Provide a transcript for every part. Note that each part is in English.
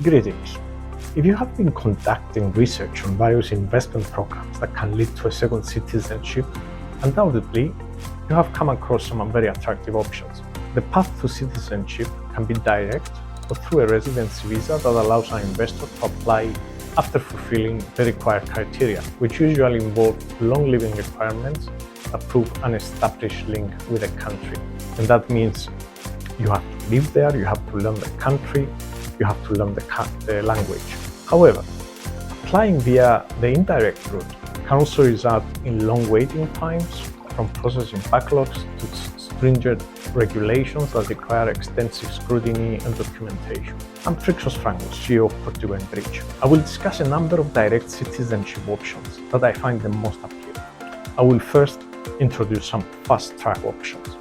Greetings. If you have been conducting research on various investment programs that can lead to a second citizenship, undoubtedly you have come across some very attractive options. The path to citizenship can be direct or through a residency visa that allows an investor to apply after fulfilling the required criteria, which usually involve long living requirements that prove an established link with a country. And that means you have to live there, you have to learn the country, you have to learn the language. However, applying via the indirect route can also result in long waiting times, from processing backlogs to stringent regulations that require extensive scrutiny and documentation. I'm Trixos Frankos, CEO of Portico and Bridge. I will discuss a number of direct citizenship options that I find the most appealing. I will first introduce some fast-track options.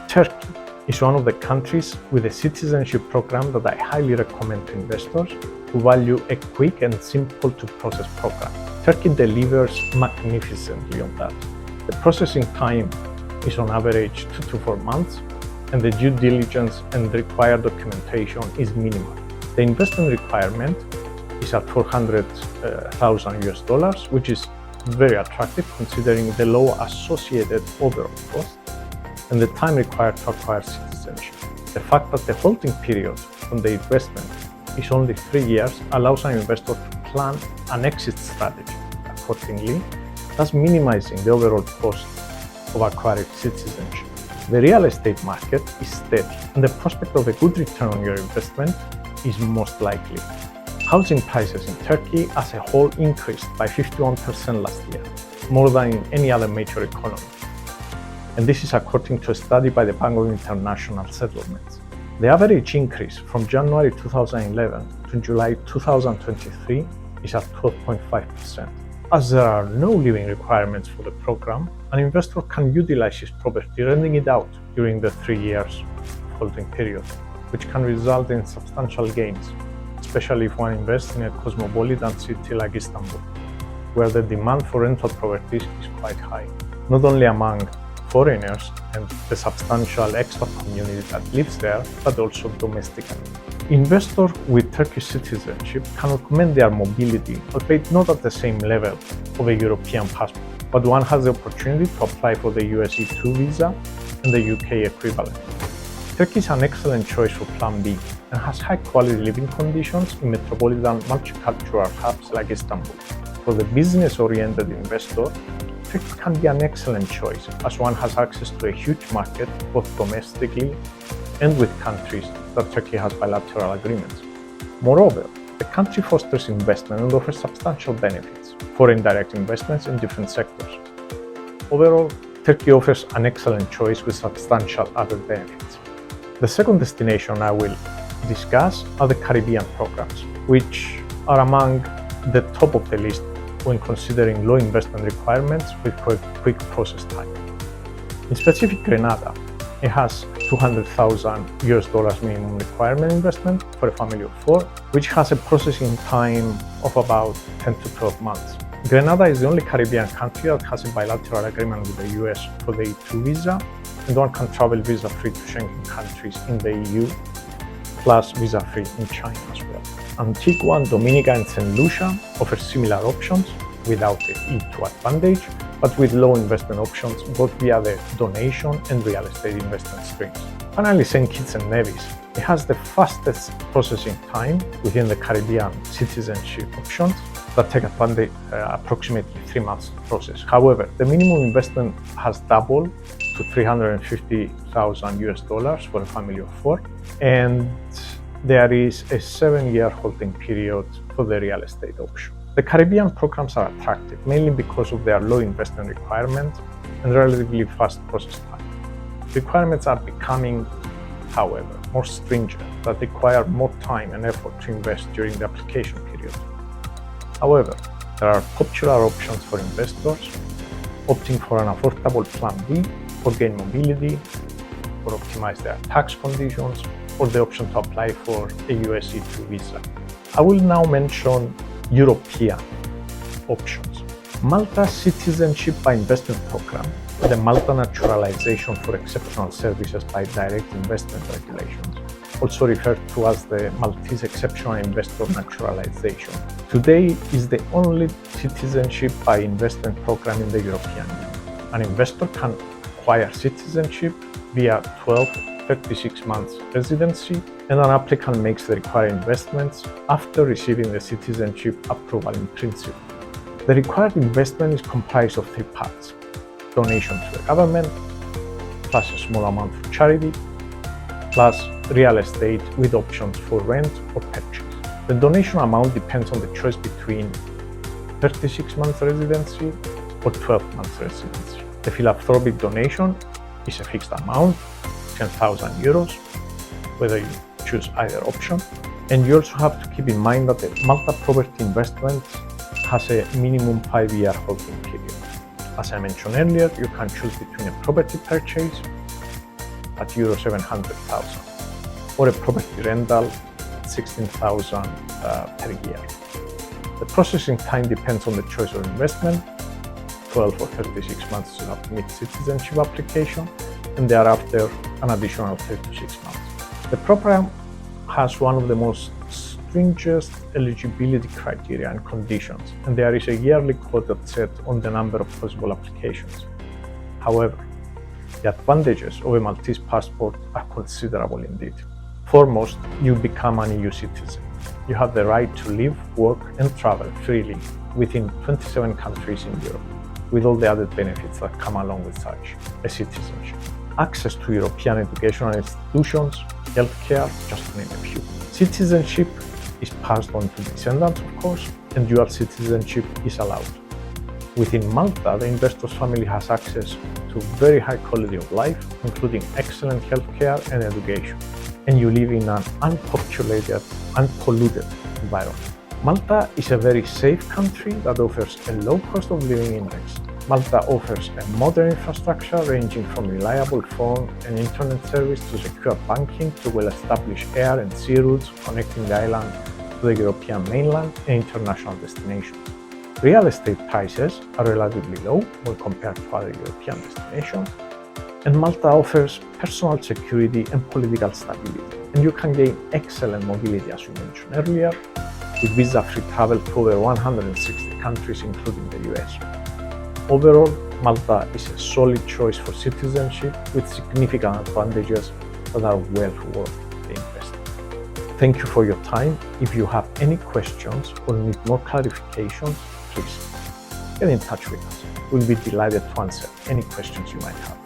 Turkey is one of the countries with a citizenship program that I highly recommend to investors who value a quick and simple to process program. Turkey delivers magnificently on that. The processing time is on average 2 to 4 months, and the due diligence and required documentation is minimal. The investment requirement is at $400,000 which is very attractive considering the low associated overall cost and the time required to acquire citizenship. The fact that the holding period on the investment is only 3 years allows an investor to plan an exit strategy accordingly, thus minimizing the overall cost of acquiring citizenship. The real estate market is steady, and the prospect of a good return on your investment is most likely. Housing prices in Turkey as a whole increased by 51% last year, more than in any other major economy. And this is according to a study by the Bank of International Settlements. The average increase from January 2011 to July 2023 is at 12.5%. As there are no living requirements for the program, an investor can utilize his property, renting it out during the 3 years holding period, which can result in substantial gains, especially if one invests in a cosmopolitan city like Istanbul, where the demand for rental properties is quite high, not only among foreigners and the substantial expat community that lives there, but also domestically. Investors with Turkish citizenship can augment their mobility, albeit not at the same level of a European passport, but one has the opportunity to apply for the US E2 visa and the UK equivalent. Turkey is an excellent choice for Plan B and has high-quality living conditions in metropolitan multicultural hubs like Istanbul. For the business-oriented investor, Turkey can be an excellent choice as one has access to a huge market both domestically and with countries that Turkey has bilateral agreements. Moreover, the country fosters investment and offers substantial benefits for indirect investments in different sectors. Overall, Turkey offers an excellent choice with substantial other benefits. The second destination I will discuss are the Caribbean programs, which are among the top of the list when considering low investment requirements with quick process time. In specific, Grenada, it has $200,000 minimum requirement investment for a family of 4, which has a processing time of about 10 to 12 months. Grenada is the only Caribbean country that has a bilateral agreement with the US for the E2 visa, and one can travel visa-free to Schengen countries in the EU, plus visa-free in China as well. Antigua and Dominica and St. Lucia offer similar options without the E2 advantage, but with low investment options both via the donation and real estate investment streams. Finally, St. Kitts and Nevis. It has the fastest processing time within the Caribbean citizenship options that take advantage approximately 3 months to process. However, the minimum investment has doubled to $350,000 for a family of 4, and there is a 7-year holding period for the real estate option. The Caribbean programs are attractive mainly because of their low investment requirements and relatively fast process time. Requirements are becoming, however, more stringent that require more time and effort to invest during the application period. However, there are popular options for investors opting for an affordable Plan B or gain mobility, or optimize their tax conditions, or the option to apply for a US E2 visa. I will now mention European options. Malta's Citizenship by Investment Program, the Malta Naturalization for Exceptional Services by Direct Investment Regulations, also referred to as the Maltese Exceptional Investor Naturalization. Today is the only citizenship by investment program in the European Union. An investor can acquire citizenship via 36 months residency, and an applicant makes the required investments after receiving the citizenship approval in principle. The required investment is comprised of three parts: donation to the government, plus a small amount for charity, plus real estate with options for rent or purchase. The donation amount depends on the choice between 36 months residency or 12 months residency. The philanthropic donation is a fixed amount, 10,000 euros, whether you choose either option. And you also have to keep in mind that the Malta property investment has a minimum 5-year holding period. As I mentioned earlier, you can choose between a property purchase at euro 700,000 or a property rental at 16,000 per year. The processing time depends on the choice of investment, 12 or 36 months to submit citizenship application, and thereafter an additional 36 months. The program has one of the most stringent eligibility criteria and conditions, and there is a yearly quota set on the number of possible applications. However, the advantages of a Maltese passport are considerable indeed. Foremost, you become an EU citizen. You have the right to live, work, and travel freely within 27 countries in Europe, with all the added benefits that come along with such a citizenship. Access to European educational institutions, healthcare, just to name a few. Citizenship is passed on to descendants, of course, and dual citizenship is allowed. Within Malta, the investor's family has access to very high quality of life, including excellent healthcare and education, and you live in an unpopulated, unpolluted environment. Malta is a very safe country that offers a low cost of living index. Malta offers a modern infrastructure ranging from reliable phone and internet service to secure banking to well-established air and sea routes connecting the island to the European mainland and international destinations. Real estate prices are relatively low when compared to other European destinations, and Malta offers personal security and political stability, and you can gain excellent mobility, as you mentioned earlier, with visa-free travel to over 160 countries, including the US. Overall, Malta is a solid choice for citizenship with significant advantages that are well worth the investment. Thank you for your time. If you have any questions or need more clarifications, please get in touch with us. We'll be delighted to answer any questions you might have.